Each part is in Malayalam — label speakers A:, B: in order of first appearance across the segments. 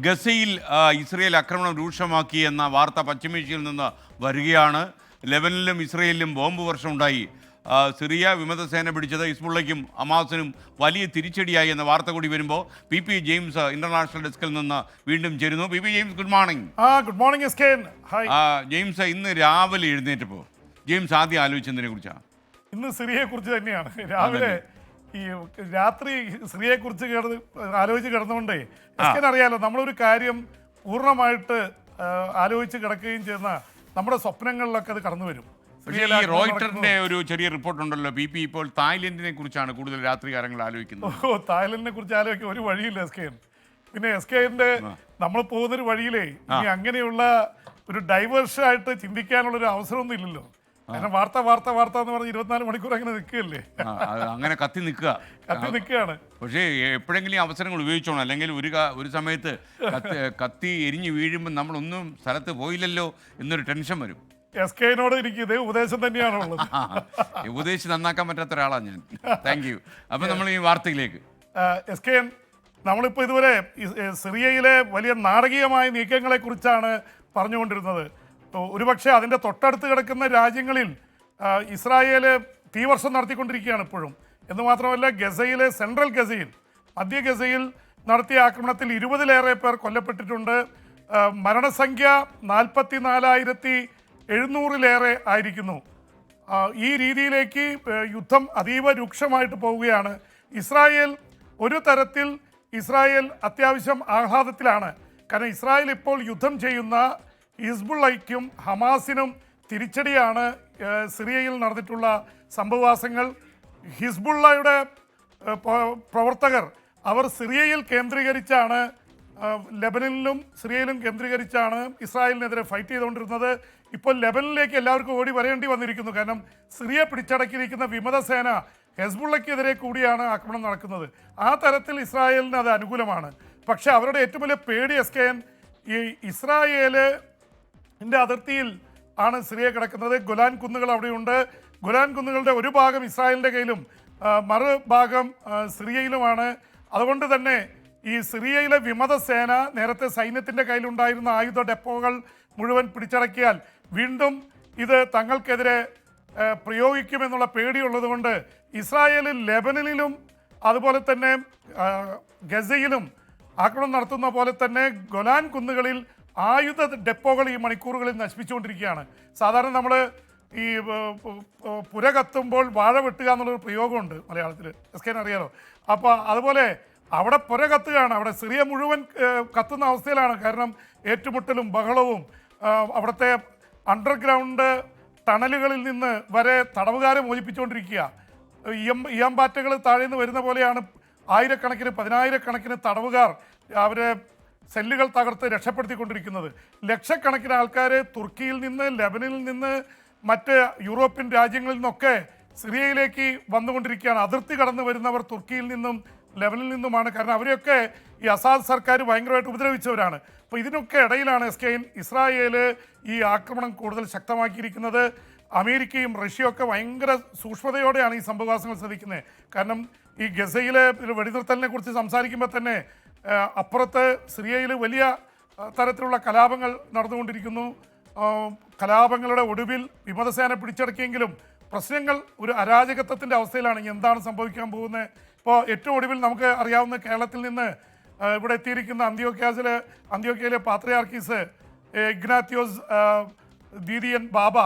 A: ഗസയിൽ ഇസ്രയേൽ ആക്രമണം രൂക്ഷമാക്കി എന്ന വാർത്ത പശ്ചിമേഷ്യയിൽ നിന്ന് വരികയാണ്. ലെബനനിലും ഇസ്രയേലിലും ബോംബ് വർഷം ഉണ്ടായി. സിറിയ വിമതസേന പിടിച്ചത് ഹിസ്ബുള്ളയ്ക്കും ഹമാസിനും വലിയ തിരിച്ചടിയായി എന്ന വാർത്ത കൂടി വരുമ്പോൾ പി ജെയിംസ് ഇന്റർനാഷണൽ ഡെസ്കിൽ നിന്ന് വീണ്ടും ചേരുന്നു. P James, good morning.
B: Good morning
A: James, ഇന്ന് രാവിലെ എഴുന്നേറ്റപ്പോൾ ജെയിംസ് ആദ്യം ആലോചിച്ചതിനെ കുറിച്ചാണ്?
B: ഇന്ന് സിറിയയെ കുറിച്ച് തന്നെയാണ്. രാവിലെ ഈ രാത്രി സിറിയയെ കുറിച്ച് ആലോചിച്ച് കിടന്നുകൊണ്ടേ അറിയാലോ, നമ്മളൊരു കാര്യം പൂർണ്ണമായിട്ട് ആലോചിച്ച് കിടക്കുകയും ചെയ്യുന്ന നമ്മുടെ സ്വപ്നങ്ങളിലൊക്കെ അത് കടന്നു വരും.
A: ഈ റോയിറ്ററിന്റെ ഒരു ചെറിയ റിപ്പോർട്ട് ഉണ്ടല്ലോ, പി ഇപ്പോൾ തായ്ലൻഡിനെ കുറിച്ചാണ് കൂടുതൽ രാത്രി കാലങ്ങൾ ആലോചിക്കുന്നത്.
B: തായ്ലൻഡിനെ കുറിച്ച് ആലോചിക്കാൻ ഒരു വഴിയില്ല പിന്നെ SKന്റെ നമ്മൾ പോകുന്നൊരു വഴിയിലേ ഇനി അങ്ങനെയുള്ള ഒരു ഡൈവേർഷൻ ആയിട്ട് ചിന്തിക്കാനുള്ള ഒരു അവസരമൊന്നും ഇല്ലല്ലോ. കാരണം വാർത്ത എന്ന് പറഞ്ഞ് 24 മണിക്കൂർ അങ്ങനെ നിൽക്കുകയല്ലേ,
A: അങ്ങനെ കത്തി നിൽക്കുകയാണ്. പക്ഷേ എപ്പോഴെങ്കിലും അവസരങ്ങൾ ഉപയോഗിച്ചോണം, അല്ലെങ്കിൽ ഒരു സമയത്ത് കത്തി എരിഞ്ഞു വീഴുമ്പോൾ നമ്മളൊന്നും സ്ഥലത്ത് പോയില്ലല്ലോ എന്നൊരു ടെൻഷൻ വരും.
B: SKനോട് എനിക്ക് ഇതേ ഉപദേശം തന്നെയാണുള്ളത്.
A: ഉപദേശിച്ച് നന്നാക്കാൻ പറ്റാത്ത ഒരാളാണ് ഞാൻ. Thank you. അപ്പം നമ്മൾ ഈ വാർത്തയിലേക്ക്
B: SKN, നമ്മളിപ്പോൾ ഇതുവരെ സിറിയയിലെ വലിയ നാടകീയമായ നീക്കങ്ങളെ കുറിച്ചാണ് പറഞ്ഞുകൊണ്ടിരുന്നത്. ഒരുപക്ഷെ അതിൻ്റെ തൊട്ടടുത്ത് കിടക്കുന്ന രാജ്യങ്ങളിൽ ഇസ്രായേല് തീവർഷം നടത്തിക്കൊണ്ടിരിക്കുകയാണ് ഇപ്പോഴും. എന്ന് മാത്രമല്ല, ഗസയിലെ സെൻട്രൽ ഗസയിൽ, മധ്യ ഗസയിൽ നടത്തിയ ആക്രമണത്തിൽ 20-ലേറെ പേർ കൊല്ലപ്പെട്ടിട്ടുണ്ട്. മരണസംഖ്യ 44,700-ലേറെ ആയിരിക്കുന്നു. ഈ രീതിയിലേക്ക് യുദ്ധം അതീവ രൂക്ഷമായിട്ട് പോവുകയാണ്. ഒരു തരത്തിൽ ഇസ്രായേൽ അത്യാവശ്യം ആഹ്ലാദത്തിലാണ്. കാരണം ഇസ്രായേൽ ഇപ്പോൾ യുദ്ധം ചെയ്യുന്ന ഹിസ്ബുള്ളയ്ക്കും ഹമാസിനും തിരിച്ചടിയാണ് സിറിയയിൽ നടന്നിട്ടുള്ള സംഭവവാസങ്ങൾ. ഹിസ്ബുള്ളയുടെ പ്രവർത്തകർ അവർ സിറിയയിൽ കേന്ദ്രീകരിച്ചാണ്, ലെബനനിലും സിറിയയിലും കേന്ദ്രീകരിച്ചാണ് ഇസ്രായേലിനെതിരെ ഫൈറ്റ് ചെയ്തുകൊണ്ടിരുന്നത്. ഇപ്പോൾ ലെബനനിലേക്ക് എല്ലാവർക്കും ഓടി വരേണ്ടി വന്നിരിക്കുന്നു. കാരണം സിറിയ പിടിച്ചടക്കിയിരിക്കുന്ന വിമതസേന ഹെസ്ബുള്ളയ്ക്കെതിരെ കൂടിയാണ് ആക്രമണം നടക്കുന്നത്. ആ തരത്തിൽ ഇസ്രായേലിന് അത് അനുകൂലമാണ്. പക്ഷേ അവരുടെ ഏറ്റവും വലിയ പേടി ഈ ഇസ്രായേലിൻ്റെ അതിർത്തിയിൽ ആണ് സിറിയ കിടക്കുന്നത്. ഗൊലാൻ കുന്നുകൾ അവിടെയുണ്ട്. ഗൊലാൻ കുന്നുകളുടെ ഒരു ഭാഗം ഇസ്രായേലിൻ്റെ കയ്യിലും മറുഭാഗം സിറിയയിലുമാണ്. അതുകൊണ്ട് തന്നെ ഈ സിറിയയിലെ വിമതസേന നേരത്തെ സൈന്യത്തിൻ്റെ കയ്യിലുണ്ടായിരുന്ന ആയുധ ഡെപ്പോകൾ മുഴുവൻ പിടിച്ചടക്കിയാൽ വീണ്ടും ഇത് തങ്ങൾക്കെതിരെ പ്രയോഗിക്കുമെന്നുള്ള പേടിയുള്ളതുകൊണ്ട് ഇസ്രായേലിൽ ലെബനനിലും അതുപോലെ തന്നെ ഗസയിലും ആക്രമണം നടത്തുന്ന പോലെ തന്നെ ഗൊലാൻ കുന്നുകളിൽ ആയുധ ഡെപ്പോകൾ ഈ മണിക്കൂറുകളിൽ നശിപ്പിച്ചുകൊണ്ടിരിക്കുകയാണ്. സാധാരണ നമ്മൾ ഈ പുര കത്തുമ്പോൾ വാഴ വെട്ടുക എന്നുള്ളൊരു പ്രയോഗമുണ്ട് മലയാളത്തിൽ, അറിയാലോ. അപ്പോൾ അതുപോലെ അവിടെ പുര കത്തുകയാണ്. അവിടെ സിറിയ മുഴുവൻ കത്തുന്ന അവസ്ഥയിലാണ്. കാരണം ഏറ്റുമുട്ടലും ബഹളവും അവിടുത്തെ അണ്ടർഗ്രൗണ്ട് ടണലുകളിൽ നിന്ന് വരെ തടവുകാരെ മോചിപ്പിച്ചുകൊണ്ടിരിക്കുക. ഇയമ്പാറ്റകൾ താഴെ നിന്ന് വരുന്ന പോലെയാണ് ആയിരക്കണക്കിന് 10,000-കണക്കിന് തടവുകാർ അവരെ സെല്ലുകൾ തകർത്ത് രക്ഷപ്പെടുത്തിക്കൊണ്ടിരിക്കുന്നത്. ലക്ഷക്കണക്കിന് ആൾക്കാർ തുർക്കിയിൽ നിന്ന്, ലെബനനിൽ നിന്ന്, മറ്റ് യൂറോപ്യൻ രാജ്യങ്ങളിൽ നിന്നൊക്കെ സിറിയയിലേക്ക് വന്നുകൊണ്ടിരിക്കുകയാണ്. അതിർത്തി കടന്നു വരുന്നവർ തുർക്കിയിൽ നിന്നും ലെബനനിൽ നിന്നുമാണ്. കാരണം അവരെയൊക്കെ ഈ അസാദ് സർക്കാർ ഭയങ്കരമായിട്ട് ഉപദ്രവിച്ചവരാണ്. അപ്പോൾ ഇതിനൊക്കെ ഇടയിലാണ് ഇസ്രായേൽ ഈ ആക്രമണം കൂടുതൽ ശക്തമാക്കിയിരിക്കുന്നത്. അമേരിക്കയും റഷ്യയൊക്കെ ഭയങ്കര സൂക്ഷ്മതയോടെയാണ് ഈ സംഭവവാസങ്ങൾ ശ്രദ്ധിക്കുന്നത്. കാരണം ഈ ഗസയിലെ വെടിനിർത്തലിനെ കുറിച്ച് സംസാരിക്കുമ്പോൾ തന്നെ അപ്പുറത്ത് സിറിയയിൽ വലിയ തരത്തിലുള്ള കലാപങ്ങൾ നടന്നുകൊണ്ടിരിക്കുന്നു. കലാപങ്ങളുടെ ഒടുവിൽ വിമതസേന പിടിച്ചടക്കിയെങ്കിലും പ്രശ്നങ്ങൾ ഒരു അരാജകത്വത്തിൻ്റെ അവസ്ഥയിലാണ്. എന്താണ് സംഭവിക്കാൻ പോകുന്നത്? ഇപ്പോൾ ഏറ്റവും ഒടുവിൽ നമുക്ക് അറിയാവുന്ന കേരളത്തിൽ നിന്ന് ഇവിടെ എത്തിയിരിക്കുന്ന അന്ത്യോക്യയിലെ പാത്രിയാർക്കീസ് ഇഗ്നാത്യോസ് ദീദിയൻ ബാബ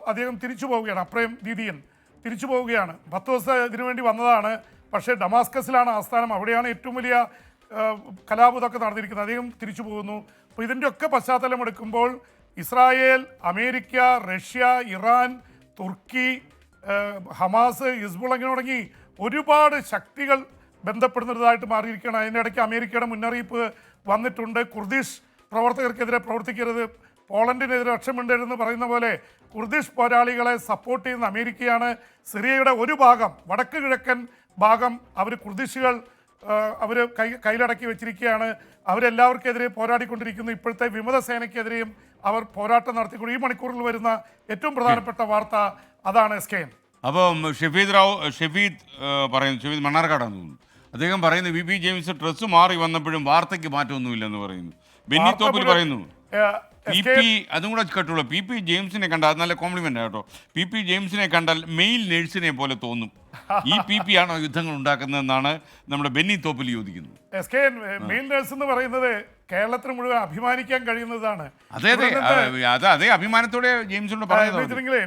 B: അദ്ദേഹം തിരിച്ചു പോവുകയാണ്. അപ്രയം ദീദിയൻ തിരിച്ചു പോവുകയാണ്. 10 ദിവസം ഇതിനു വേണ്ടി വന്നതാണ്. പക്ഷേ ഡമാസ്കസിലാണ് ആസ്ഥാനം. അവിടെയാണ് ഏറ്റവും വലിയ കലാപതൊക്കെ നടന്നിരിക്കുന്നത്. അദ്ദേഹം തിരിച്ചു പോകുന്നു. അപ്പോൾ ഇതിൻ്റെ ഒക്കെ പശ്ചാത്തലം എടുക്കുമ്പോൾ ഇസ്രായേൽ, അമേരിക്ക, റഷ്യ, ഇറാൻ, തുർക്കി, ഹമാസ്, ഹിസ്ബുൾ അങ്ങനെ തുടങ്ങി ഒരുപാട് ശക്തികൾ ബന്ധപ്പെടുന്നതായിട്ട് മാറിയിരിക്കുകയാണ്. അതിനിടയ്ക്ക് അമേരിക്കയുടെ മുന്നറിയിപ്പ് വന്നിട്ടുണ്ട്. കുർദിഷ് പ്രവർത്തകർക്കെതിരെ പ്രവർത്തിക്കരുത്, പോളണ്ടിനെതിരെ രക്ഷമുണ്ടെന്ന് പറയുന്ന പോലെ കുർദിഷ് പോരാളികളെ സപ്പോർട്ട് ചെയ്യുന്ന അമേരിക്കയാണ്. സിറിയയുടെ ഒരു ഭാഗം, വടക്ക് കിഴക്കൻ ഭാഗം കുർദിഷുകൾ കയ്യിലടക്കി വെച്ചിരിക്കുകയാണ്. അവരെല്ലാവർക്കെതിരെ പോരാടിക്കൊണ്ടിരിക്കുന്നു. ഇപ്പോഴത്തെ വിമതസേനയ്ക്കെതിരെയും അവർ പോരാട്ടം നടത്തിക്കൊണ്ട് ഈ മണിക്കൂറിൽ വരുന്ന ഏറ്റവും പ്രധാനപ്പെട്ട വാർത്ത അതാണ്.
A: അപ്പം ഷെഫീദ് മണ്ണാർക്കാടാന്ന് തോന്നുന്നു, അദ്ദേഹം പറയുന്നു വി പി ജെയിംസ് ഡ്രസ്സ് മാറി വന്നപ്പോഴും വാർത്തയ്ക്ക് മാറ്റമൊന്നുമില്ലെന്ന് പറയുന്നു. ബെന്നി
B: വാർത്ത
A: തോപ്പിൽ
B: മുഴുവൻ,
A: പറയുന്നു പി
B: SK
A: പി അതും കൂടെ കേട്ടുള്ളൂ. പി പി ജെയിംസിനെ കണ്ടാൽ അത് നല്ല കോംപ്ലിമെന്റ് കേട്ടോ. പി പി ജെയിംസിനെ കണ്ടാൽ മെയിൽ നഴ്സിനെ പോലെ തോന്നും. ഈ പി പി ആണോ യുദ്ധങ്ങൾ ഉണ്ടാക്കുന്നതെന്നാണ് നമ്മുടെ ബെന്നി തോപ്പിൽ ചോദിക്കുന്നത്.
B: SK മെയിൽ നഴ്സ് എന്ന് പറയുന്നത് കേരളത്തിന് മുഴുവൻ അഭിമാനിക്കാൻ കഴിയുന്നതാണ്.
A: അതെ അതെ അത് അതേ അഭിമാനത്തോടെ ജെയിംസിനോട് പറയുന്നത്.
B: വെച്ചിട്ടുണ്ടെങ്കിലേ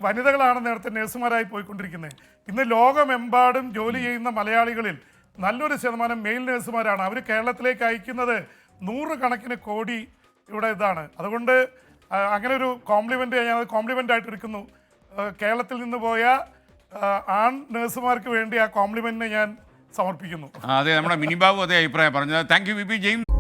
B: വനിതകളാണ് നേരത്തെ നഴ്സുമാരായി പോയിക്കൊണ്ടിരിക്കുന്നത്. ഇന്ന് ലോകമെമ്പാടും ജോലി ചെയ്യുന്ന മലയാളികളിൽ നല്ലൊരു ശതമാനം മെയിൽ നഴ്സുമാരാണ്. അവർ കേരളത്തിലേക്ക് അയക്കുന്നത് 100 കണക്കിന് കോടി ഇവിടെ ഇതാണ്. അതുകൊണ്ട് അങ്ങനെ ഒരു കോംപ്ലിമെൻ്റ് ഞാനത് കോംപ്ലിമെൻ്റ് ആയിട്ട് എടുക്കുന്നു. കേരളത്തിൽ നിന്ന് പോയ ആൺ നഴ്സുമാർക്ക് വേണ്ടി ആ കോംപ്ലിമെൻറ്റിനെ ഞാൻ സമർപ്പിക്കുന്നു.
A: അതെ, നമ്മുടെ മിനിബാബു അതേ അഭിപ്രായം പറഞ്ഞത്. Thank you V P James.